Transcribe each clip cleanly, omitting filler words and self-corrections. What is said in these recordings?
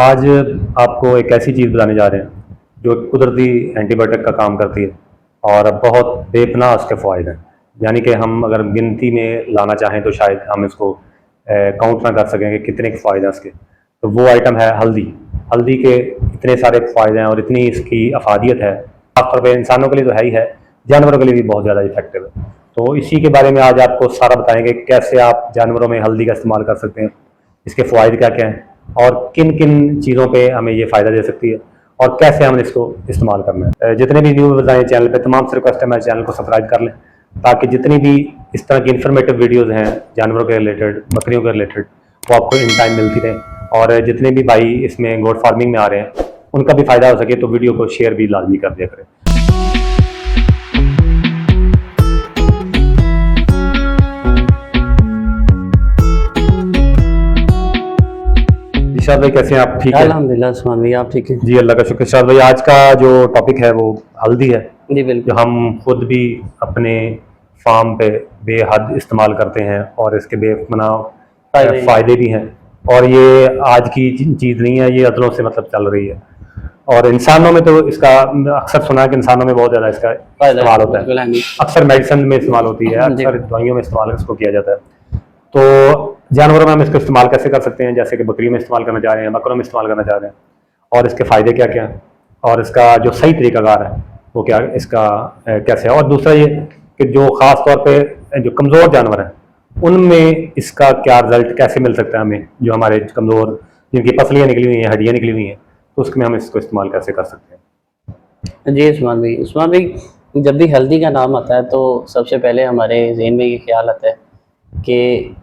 आज आपको एक ऐसी चीज़ बताने जा रहे हैं जो कुदरती एंटीबायोटिक का काम करती है और बहुत बेपनाह उसके फ़ायदे हैं। यानी कि हम अगर गिनती में लाना चाहें तो शायद हम इसको काउंट ना कर सकें कि कितने के फ़ायदे हैं इसके। तो वो आइटम है हल्दी। हल्दी के इतने सारे फ़ायदे हैं और इतनी इसकी अफादियत है, ख़ासतौर पे इंसानों के लिए तो है ही है, जानवरों के लिए भी बहुत ज़्यादा इफेक्टिव है। तो इसी के बारे में आज आपको सारा बताएंगे कैसे आप जानवरों में हल्दी का इस्तेमाल कर सकते हैं, इसके फ़ायदे क्या क्या हैं और किन किन चीज़ों पे हमें ये फ़ायदा दे सकती है और कैसे हमें इसको इस्तेमाल करना है। जितने भी न्यू बताएं चैनल पे, तमाम से रिक्वेस्ट है मेरे चैनल को सब्सक्राइब कर लें ताकि जितनी भी इस तरह की इन्फॉर्मेटिव वीडियोस हैं जानवरों के रिलेटेड, बकरियों के रिलेटेड, वो आपको इन टाइम मिलती रहें। और जितने भी भाई इसमें गोट फार्मिंग में आ रहे हैं उनका भी फ़ायदा हो सके तो वीडियो को शेयर भी लाजमी कर दिया करें। इरशाद भाई कैसे हैं आप? ठीक है अल्हम्दुलिल्लाह। उस्मान भाई आप ठीक है? जी, अल्लाह का शुक्र। इरशाद भाई आज का जो टॉपिक है वो हल्दी है, जी जो बिल्कुल। हम खुद भी अपने फार्म पे बेहद इस्तेमाल करते हैं और इसके बेमना फ़ायदे भी हैं। और ये आज की चीज़ नहीं है, ये अदलों से मतलब चल रही है। और इंसानों में तो इसका अक्सर सुना है कि इंसानों में बहुत ज़्यादा इसका इस्तेमाल होता है, अक्सर मेडिसिन में इस्तेमाल होती है, अक्सर दवाइयों में इस्तेमाल इसको किया जाता है। तो जानवरों में हम इसको इस्तेमाल कैसे कर सकते हैं, जैसे कि बकरियों में इस्तेमाल करना चाह रहे हैं, बकरों में इस्तेमाल करना चाह रहे हैं, और इसके फ़ायदे क्या क्या हैं और इसका जो सही तरीकाकार है वो क्या इसका कैसे है। और दूसरा ये कि जो ख़ास तौर पे जो कमज़ोर जानवर हैं उनमें इसका क्या रिजल्ट कैसे मिल सकता है हमें, जो हमारे कमज़ोर जिनकी पसलियाँ निकली हुई हैं, हड्डियाँ निकली हुई हैं, तो उसमें हम इसको इस्तेमाल कैसे कर सकते हैं। जी उस्मान भाई जब भी हल्दी का नाम आता है तो सबसे पहले हमारे ज़हन में ये ख्याल आता है कि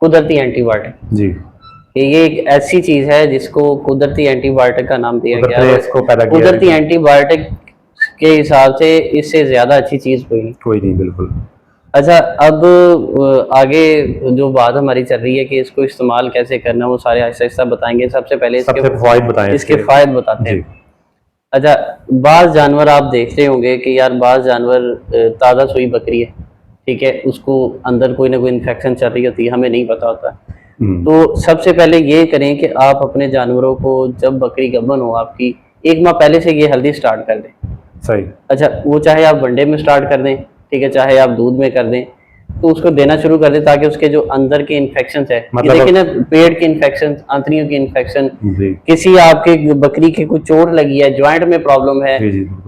कुदरती एंटीबायोटिक। जी, कि ये एक ऐसी चीज़ है जिसको कुदरती एंटीबायोटिक का नाम दिया गया है। इसको पैदा किया कुदरती एंटीबायोटिक के हिसाब से इससे ज़्यादा अच्छी चीज़ कोई नहीं। बिल्कुल। अच्छा, अब आगे जो बात हमारी चल रही है कि इसको इस्तेमाल कैसे करना, वो सारे आहिस्ता आहिस्ता बताएंगे। सबसे पहले सबसे फ़ायदे बताएं, इसके फ़ायदे बताते हैं। अच्छा, बाज़ जानवर आप देखते होंगे कि यार बाज़ जानवर ताज़ा सुई बकरी है, ठीक है, उसको अंदर कोई ना कोई इन्फेक्शन चल रही होती है, हमें नहीं पता होता। तो सबसे पहले ये करें कि आप अपने जानवरों को जब बकरी गबन हो आपकी, 1 माह पहले से ये हल्दी स्टार्ट कर दें। सही। अच्छा, वो चाहे आप वनडे में स्टार्ट कर दें, ठीक है, चाहे आप दूध में कर दें, तो उसको देना शुरू कर दें ताकि उसके जो अंदर के इन्फेक्शन है, मतलब देखिए ना, पेट के इन्फेक्शन, आंतड़ियों के इन्फेक्शन, किसी आपके बकरी के कुछ चोट लगी है, ज्वाइंट में प्रॉब्लम है,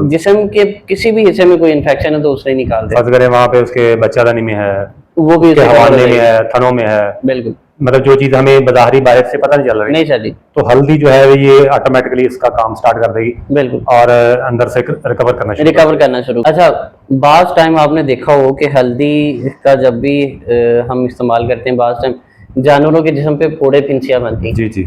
जिस्म के किसी भी हिस्से में कोई इन्फेक्शन है तो उसने निकाल दे। वहाँ पे उसके बच्चादानी में है, वो भी हवाले में है, थनों में है, बिल्कुल, मतलब जो चीज हमें बाहरी बाहर से पता नहीं चल रही, नहीं चली, तो हल्दी जो है ये ऑटोमेटिकली इसका काम स्टार्ट कर देगी। बिल्कुल। और अंदर से रिकवर करना शुरू। अच्छा, बाज़ टाइम आपने देखा हो कि हल्दी का जब भी हम इस्तेमाल करते हैं, बाज़ टाइम जानवरों के जिस्म पे फोड़े फिंसियाँ बनती हैं। जी जी,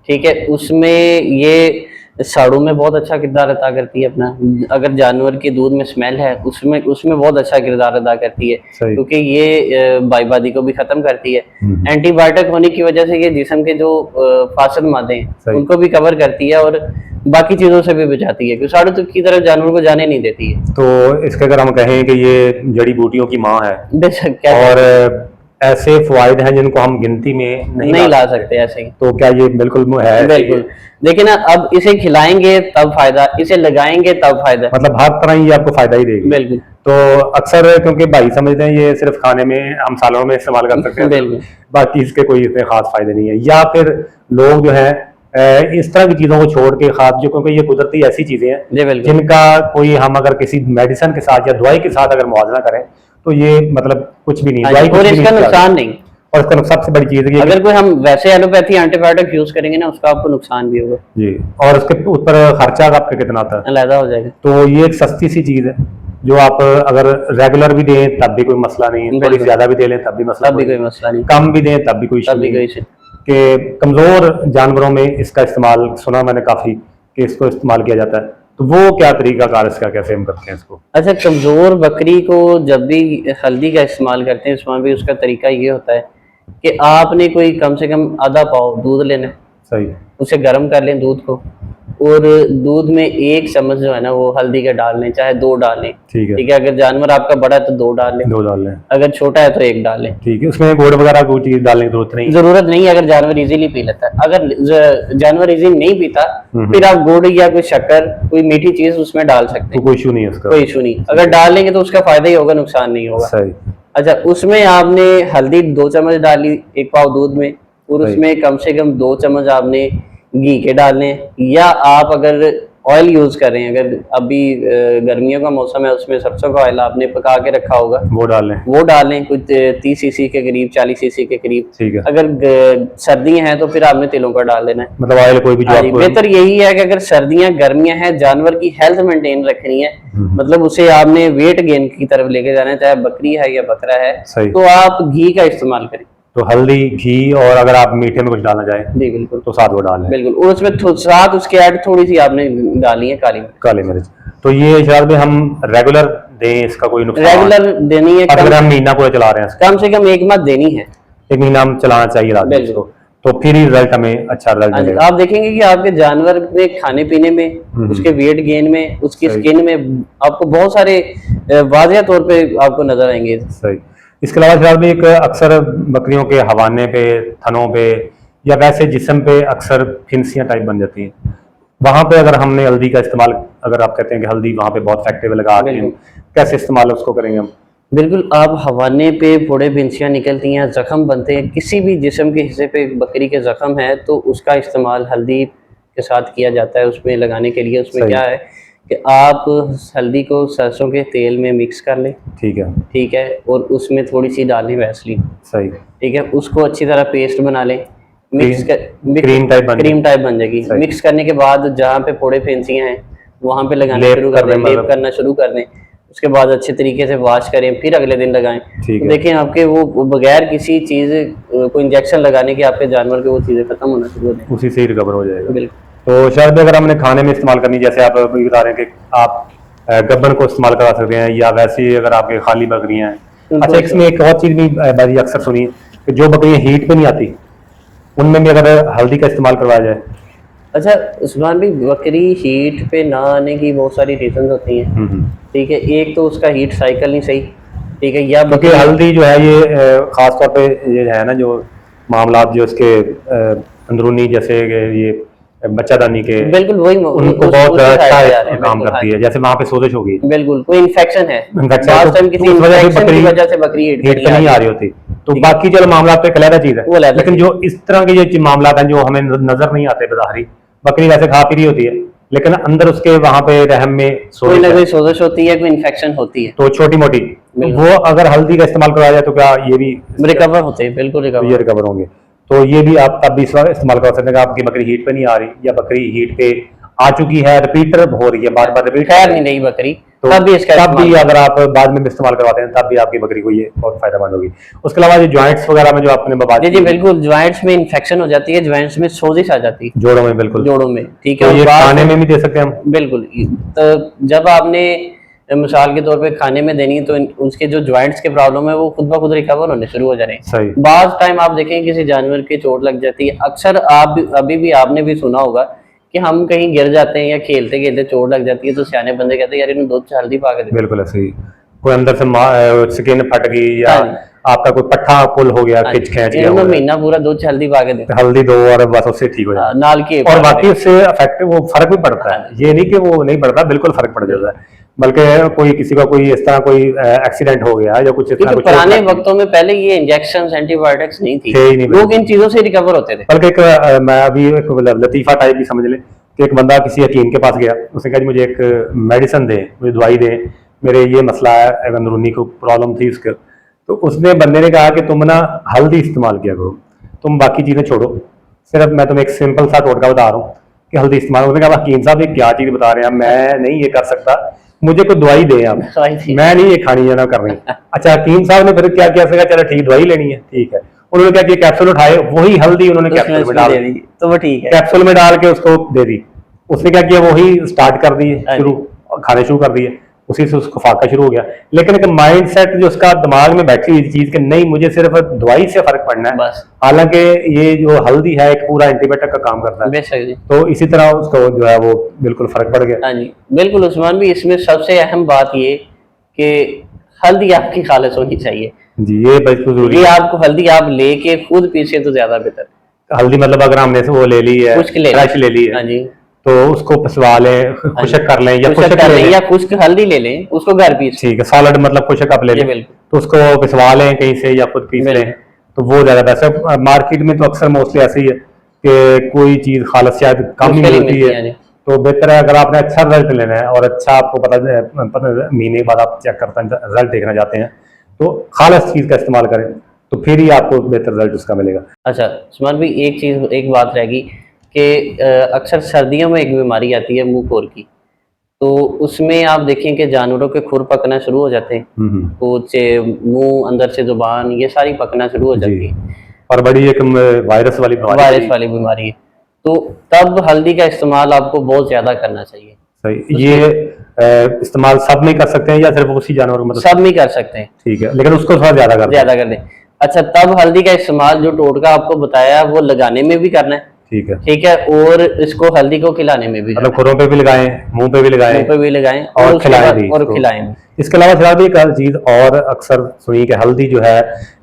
ठीक है, उसमें ये साड़ू में बहुत अच्छा किरदार अदा करती है अपना। अगर जानवर के दूध में स्मेल है, उसमें बहुत अच्छा किरदार अदा करती है, क्योंकि ये बाईबादी को भी खत्म करती है। एंटीबायोटिक होने की वजह से ये जिस्म के जो फासद मादे हैं उनको भी कवर करती है और बाकी चीजों से भी बचाती है, क्योंकि साड़ू तो की तरफ जानवर को जाने नहीं देती है। तो इसके अगर हम कहें कि ये जड़ी बूटियों की माँ है, बेशक, और ऐसे फायद हैं जिनको हम गिनती में नहीं ला सकते ऐसे ही, तो क्या ये बिल्कुल है? बिल्कुल। देखिए ना, अब इसे खिलाएंगे तब फायदा, इसे लगाएंगे तब फायदा, मतलब हर तरह ये आपको फायदा ही देगी। बिल्कुल। तो अक्सर क्योंकि भाई समझते हैं ये सिर्फ खाने में, हम सालों में इस्तेमाल कर सकते हैं, बाकी इसके कोई इतने खास फायदे नहीं है। या फिर लोग जो है इस तरह की चीजों को छोड़ के खास, जो क्योंकि ये कुदरती ऐसी चीजें हैं जिनका कोई हम अगर किसी मेडिसिन के साथ या दवाई के साथ अगर मुआवजा करें तो ये मतलब कुछ भी नहीं, और इसका नुकसान नहीं। और इसका सबसे बड़ी चीज है अगर कोई हम वैसे एलोपैथी एंटीबायोटिक यूज करेंगे ना, उसका आपको नुकसान भी होगा जी, और उसके ऊपर खर्चा आपका कितना आता है, अलग हो जाएगा। तो ये एक सस्ती सी चीज है जो आप अगर रेगुलर भी दें तब भी कोई मसला नहीं है, थोड़ी ज्यादा भी दे लें तब भी कोई मसला नहीं, कम भी दें तब भी कोई इशू नहीं है। कि कमजोर जानवरों में इसका इस्तेमाल सुना मैंने काफी कि इसको इस्तेमाल किया जाता है, तो वो क्या तरीका कार इसका, कैसे हम करते हैं इसको? अच्छा, कमजोर बकरी को जब भी हल्दी का इस्तेमाल करते हैं उसमें भी उसका तरीका ये होता है कि आपने कोई कम से कम आधा पाव दूध लेना, सही, उसे गर्म कर लें दूध को, और दूध में 1 चम्मच जो है ना वो हल्दी का डाल लें, चाहे 2 डाल लें। ठीक है। ठीक है, अगर जानवर आपका बड़ा है तो 2 डाल लें, 2 डाल लें। अगर छोटा है तो 1 डाल लें। ठीक है, उसमें गुड़ वगैरह कोई चीज डालने की जरूरत नहीं? जरूरत नहीं है, अगर जानवर इजीली पी लेता है। अगर जानवर इजीली नहीं पीता फिर आप गुड़ या कोई शक्कर, कोई मीठी चीज उसमें डाल सकते तो हैं, कोई इशू नहीं है उसका? कोई इशू नहीं। अगर डाल लेंगे तो उसका फायदा ही होगा, नुकसान नहीं होगा। सही। अच्छा, उसमें आपने हल्दी 2 चम्मच डाली 1 पाव दूध में, और सही। उसमें कम से कम 2 चम्मच आपने घी के डालने, या आप अगर ऑयल यूज कर रहे हैं, अगर अभी गर्मियों का मौसम है उसमें सरसों का ऑयल आपने पका के रखा होगा वो डाल लें। वो डाल लें, कुछ 30 सीसी के करीब, 40 सीसी के करीब। ठीक है। अगर सर्दियां हैं तो फिर आपने तिलों का डाल देना है। मतलब ऑयल कोई भी जो हाँ जी, आपको बेहतर यही है कि अगर सर्दियां गर्मियां हैं, जानवर की हेल्थ मेंटेन रखनी है, मतलब उसे आपने वेट गेन की तरफ लेके जाना है, चाहे बकरी है या बकरा है, सही। तो आप घी का इस्तेमाल करें। तो हल्दी, घी, और अगर आप मीठे में कुछ डालना चाहें जी बिल्कुल, तो साथ वो डालें। बिल्कुल। और उसमें साथ उसके ऐड थोड़ी सी आपने डाली है काली मिर्च। काली मिर्च। तो ये शायद में हम रेगुलर दें, इसका कोई नुकसान? रेगुलर देनी है, अगर हम महीना पूरा चला रहे हैं, कम से कम 1 माह देनी है, 1 महीना हम चलाना चाहिए रात में बिल्कुल। इसको, तो फिर ही रिजल्ट हमें अच्छा रिजल्ट हाँ जी, मिलेगा। आप देखेंगे कि आपके जानवर में खाने पीने में, उसके वेट गेन में, उसकी सही। स्किन में आपको बहुत सारे वाज़ेह तौर पे आपको नजर आएंगे। सही। इसके अलावा शायद में एक अक्सर बकरियों के हवाने पे, थनों पे, या वैसे जिस्म पे अक्सर फिंसियां टाइप बन जाती हैं, वहां पे अगर हमने हल्दी का इस्तेमाल, अगर आप कहते हैं कि हल्दी वहां पे बहुत इफेक्टिव लगा के बिल्कुल। कैसे इस्तेमाल उसको करेंगे हम? बिल्कुल, आप हवाने पे फोड़े बिंसियां निकलती हैं, जख्म बनते हैं, किसी भी जिस्म के हिस्से पे बकरी के जख्म है तो उसका इस्तेमाल हल्दी के साथ किया जाता है उसमें लगाने के लिए। उसमें सही। क्या है कि आप हल्दी को सरसों के तेल में मिक्स कर लें, ठीक है। ठीक है, और उसमें थोड़ी सी डालें वैसलीन, सही। ठीक है, उसको अच्छी तरह पेस्ट बना लें, मिक्स कर, क्रीम टाइप बन क्रीम टाइप बन जाएगी। सही। मिक्स करने के बाद जहाँ पे फोड़े फैंसियां हैं वहां पे लगाना लेप शुरू कर कर दें, दें, लेप मतलब। करना शुरू कर दें। उसके बाद अच्छे तरीके से वॉश करें, फिर अगले दिन लगाएं। ठीक तो है। देखें आपके वो बगैर किसी चीज कोई इंजेक्शन लगाने के आपके जानवर के वो चीजें खत्म होना शुरू हो जाएंगी। उसी से ही रिकवर हो जाएगा। बिल्कुल, तो शायद अगर हमने खाने में इस्तेमाल करनी, जैसे आप अभी बता रहे हैं कि आप गब्बन को इस्तेमाल करा सकते हैं, या वैसे ही अगर आपके खाली बकरियां हैं। उनको अच्छा, इसमें एक और चीज भी बाजी अक्सर सुनी कि जो बकरियां हीट पे नहीं आती उनमें भी अगर हल्दी का इस्तेमाल करवाया जाए। अच्छा उस्मान भी, बकरी हीट पे ना आने की बहुत सारी रीजन होती हैं, ठीक है। एक तो उसका हीट साइकिल नहीं सही, ठीक है, या क्योंकि हल्दी जो है ये खास तौर पे ये है ना, जो मामला जो इसके अंदरूनी, जैसे कि ये बच्चादानी के, बिल्कुल वही उनको बहुत अच्छा काम करती है। जैसे वहाँ पे सोजिश होगी, बिल्कुल, कोई इन्फेक्शन है, इन्फेक्शन लास्ट टाइम किसी इन्फेक्शन की वजह से बकरी हीट पे नहीं आ रही होती, तो बाकी चलो मामला तो एक अलग चीज वो अलग है। लेकिन जो इस तरह के जो मामला हैं जो हमें नजर नहीं आते बज़ाहिरी, बकरी वैसे खा पी रही होती है लेकिन अंदर उसके वहां पे रहम में कोई ना कोई सोजिश सोजिश होती है, कोई इन्फेक्शन होती है, तो छोटी मोटी, बिल्कुल। वो अगर हल्दी का इस्तेमाल करवाया जाए तो क्या ये भी रिकवर होते हैं, बिल्कुल तो ये रिकवर। रिकवर होंगे? तो ये भी आप तब भी इस्तेमाल कर सकते हैं कि आपकी बकरी हीट पे नहीं आ रही, या बकरी हीट पे आ चुकी है, रिपीटर हो रही है, बार बार रिपीट खैर नहीं रही बकरी, तो तब भी इसका तब भी इस्तेमाल अगर आप बाद में भी इस्तेमाल करवाते हैं तब भी आपकी बकरी को ये बहुत फायदेमंद होगी। उसके अलावा जो जॉइंट्स वगैरह में जो आपने बात जी जी की, बिल्कुल, ज्वाइंट्स में इन्फेक्शन हो जाती है, ज्वाइंट्स में सोजिश आ जाती है, जोड़ों में, बिल्कुल, जोड़ों में, ठीक तो है। ये और खाने में भी दे सकते हैं हम? बिल्कुल, तो जब आपने मिसाल के तौर पे खाने में देनी है तो उसके जो जॉइंट्स के प्रॉब्लम है वो खुद ब खुद रिकवर होने शुरू हो जा रहे हैं। सही। बाज टाइम आप देखें किसी जानवर की चोट लग जाती है, अक्सर आप अभी भी आपने भी सुना होगा कि हम कहीं गिर जाते हैं या खेलते खेलते चोट लग जाती है तो सियाने बंदे कहते हैं यार इन्हें दूध से हल्दी पा के दे। बिल्कुल ऐसे ही, कोई अंदर से स्किन फट गई, या हाँ जी। आपका कोई पट्ठा पुल हो गया, खिंच खींच गया, इन्होंने महीना पूरा दूध से हल्दी पा के दे, हल्दी दो और बस उससे ठीक हो जाए। नाल की और बाकी उससे इफेक्टिव वो फर्क भी पड़ता है, ये नहीं कि वो नहीं पड़ता, बिल्कुल फर्क पड़ जाता है। बल्कि कोई किसी का कोई इस तरह कोई एक्सीडेंट हो गया या कुछ इस तरह क्योंकि कुछ पुराने वक्तों में पहले ये इंजेक्शन एंटीबायोटिक्स नहीं थी, थे ही नहीं, लोग इन चीजों से रिकवर होते थे। बल्कि एक मैं अभी एक लतीफा टाइप भी समझ लें कि एक बंदा किसी हकीम के पास गया, उसने कहा जी मुझे एक मेडिसिन दे, मुझे दवाई दे, मेरे ये मसला है, एक अंदरूनी को प्रॉब्लम थी उसके। तो उसने बंदे ने कहा कि तुम ना हल्दी इस्तेमाल किया करो, तुम बाकी चीज़ें छोड़ो, सिर्फ मैं तुम्हें एक सिंपल सा टोटका बता रहा हूँ कि हल्दी इस्तेमाल। उसने कहा हकीम साहब ये क्या चीज़ बता रहे हैं, मैं नहीं ये कर सकता, मुझे कोई दवाई दें आप, मैं नहीं ये खानी है ना करनी। अच्छा, हकीम साहब ने फिर क्या किया, उसने कहा चलो ठीक दवाई लेनी है, ठीक है। उन्होंने क्या किया, कैप्सूल उठाए, वही हल्दी उन्होंने कैप्सूल में डाल दी, तो वो ठीक है, कैप्सूल में डाल के उसको दे दी। उसने क्या किया, वही स्टार्ट कर दी, शुरू खाने शुरू कर दिए। उसी से उसको फाका शुरू हो गया। लेकिन एक माइंड सेट जो उसका दिमाग में बैठी हुई चीज कि नहीं मुझे सिर्फ दवाई से फर्क पड़ना है, बस हालांकि ये जो हल्दी है एक पूरा एंटीबायोटिक का काम करता है। बेशक जी। तो इसी तरह उसको जो है वो बिल्कुल फर्क पड़ गया। हाँ जी बिल्कुल उस्मान भी, इसमें सबसे अहम बात ये कि हल्दी आपकी खालिश होनी चाहिए। जी ये बिल्कुल जरूरी ये है। आपको हल्दी आप लेके खुद पीछे तो ज्यादा बेहतर। हल्दी मतलब अगर हमने से वो ले ली है, खुश्क ले फ्रेश ले ली हाँ है, जी तो उसको पिसवा लें, खुशक कर लें या खुश्क खुशक कर ले लें लें। या खुश्क हल्दी ले लें, उसको घर पीस। ठीक है, सॉलिड मतलब खुशक आप ले जी लें, बिल्कुल तो उसको पिसवा लें कहीं से या खुद पीस लें, बिल्कुल। तो वो ज्यादा बेस्ट है। मार्केट में तो अक्सर मोस्टली ऐसे ही है कि कोई चीज खालस शायद कम ही मुश्किल ही मिलती मिलती है। है जी। तो बेहतर है अगर आपने अच्छा रिजल्ट लेना है और अच्छा आपको पता महीने के बाद आप चेक करते हैं रिजल्ट देखना चाहते हैं, तो खालस चीज का इस्तेमाल करें, तो फिर ही आपको बेहतर रिजल्ट उसका मिलेगा। अच्छा उस्मान भी एक बात रहेगी कि अक्सर सर्दियों में एक बीमारी आती है मुंह खुर की, तो उसमें आप देखें कि जानवरों के खुर पकना शुरू हो जाते हैं, हम्म। तो मुंह अंदर से जुबान ये सारी पकना शुरू हो जाती जी, है। और बड़ी एक वायरस वाली बीमारी वायरस थी। वाली बीमारी है, तो तब हल्दी का इस्तेमाल आपको बहुत ज्यादा करना चाहिए। सही, ये इस्तेमाल सब में कर सकते हैं या सिर्फ उसी जानवर को मतलब? सब में कर सकते हैं, ठीक है, लेकिन उसको थोड़ा ज्यादा कर दें। ज्यादा कर दें। अच्छा तब हल्दी का इस्तेमाल जो टोटका आपको बताया वो लगाने में भी करना है, ठीक है, ठीक है, और इसको हल्दी को खिलाने में भी, मतलब खुरों पे भी लगाएं, मुंह पे भी लगाएं, मुंह पे भी लगाएं और उसके खिलाएं बाद भी और इसको। खिलाएं भी। इसके अलावा फिलहाल भी एक चीज और अक्सर सुनी कि हल्दी जो है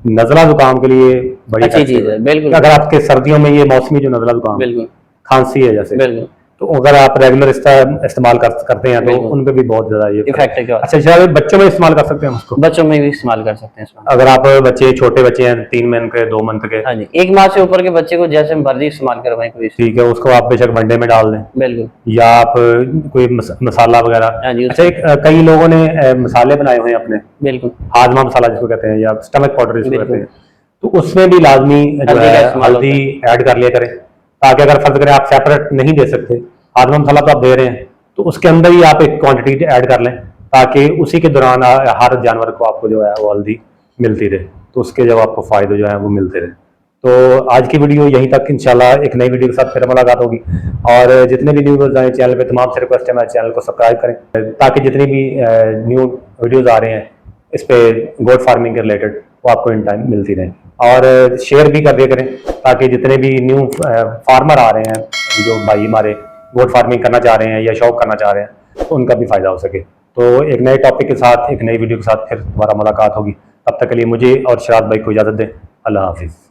नजला जुकाम के लिए बड़ी अच्छी effective चीज है, बिल्कुल अगर आपके सर्दियों में ये मौसमी जो नजला जुकाम बिल्कुल खांसी है जैसे, बिल्कुल तो अगर आप रेगुलर इसका इस्तेमाल करते हैं तो बिल्कुल। उन पे भी बहुत ज्यादा ये इफेक्टिव क्या अच्छा शायद बच्चों में इस्तेमाल कर सकते हैं उसको? बच्चों में भी इस्तेमाल कर सकते हैं इसमें। अगर आप बच्चे छोटे बच्चे हैं 3 मंथ के 2 मंथ के, हाँ जी 1 माह से ऊपर के बच्चे को जैसे मर्जी इस्तेमाल करवाएं कोई। ठीक है, उसको आप बेशक वनडे में डाल दें बिल्कुल या आप कोई मसाला वगैरह। हाँ जी अच्छा एक कई लोगों ने मसाले बनाए हुए हैं अपने, बिल्कुल हाजमा मसाला जिसको कहते हैं या स्टमक पाउडर जिसको कहते बिल्कुल। हैं, तो उसमें भी लाजमी जो हल्दी का है इस्तेमाल हल्दी ऐड कर लिया करें, ताकि अगर फर्ज करें आप सेपरेट नहीं दे सकते, हाजमा मसाला तो आप दे रहे हैं, तो उसके अंदर ही आप एक क्वांटिटी ऐड कर लें, ताकि उसी के दौरान हर जानवर को आपको जो है वो हल्दी मिलती रहे, तो उसके जब आपको फायदे जो है वो मिलते रहे। तो आज की वीडियो यहीं तक, इंशाल्लाह एक नई वीडियो के साथ फिर मुलाकात होगी। और जितने भी न्यू वीडियोज आए चैनल पे, तमाम से रिक्वेस्ट है मेरे चैनल को सब्सक्राइब करें, ताकि जितनी भी न्यू वीडियोज आ रहे हैं इस पे गोट फार्मिंग के रिलेटेड वो आपको इन टाइम मिलती रहे। और शेयर भी कर दिया करें, ताकि जितने भी न्यू फार्मर आ रहे हैं, जो भाई हमारे गोट फार्मिंग करना चाह रहे हैं या शौक करना चाह रहे हैं, तो उनका भी फायदा हो सके। तो एक नए टॉपिक के साथ एक नई वीडियो के साथ फिर दोबारा मुलाकात होगी। तब तक के लिए मुझे और शराद भाई को इजाज़त दें। अल्लाह हाफिज़।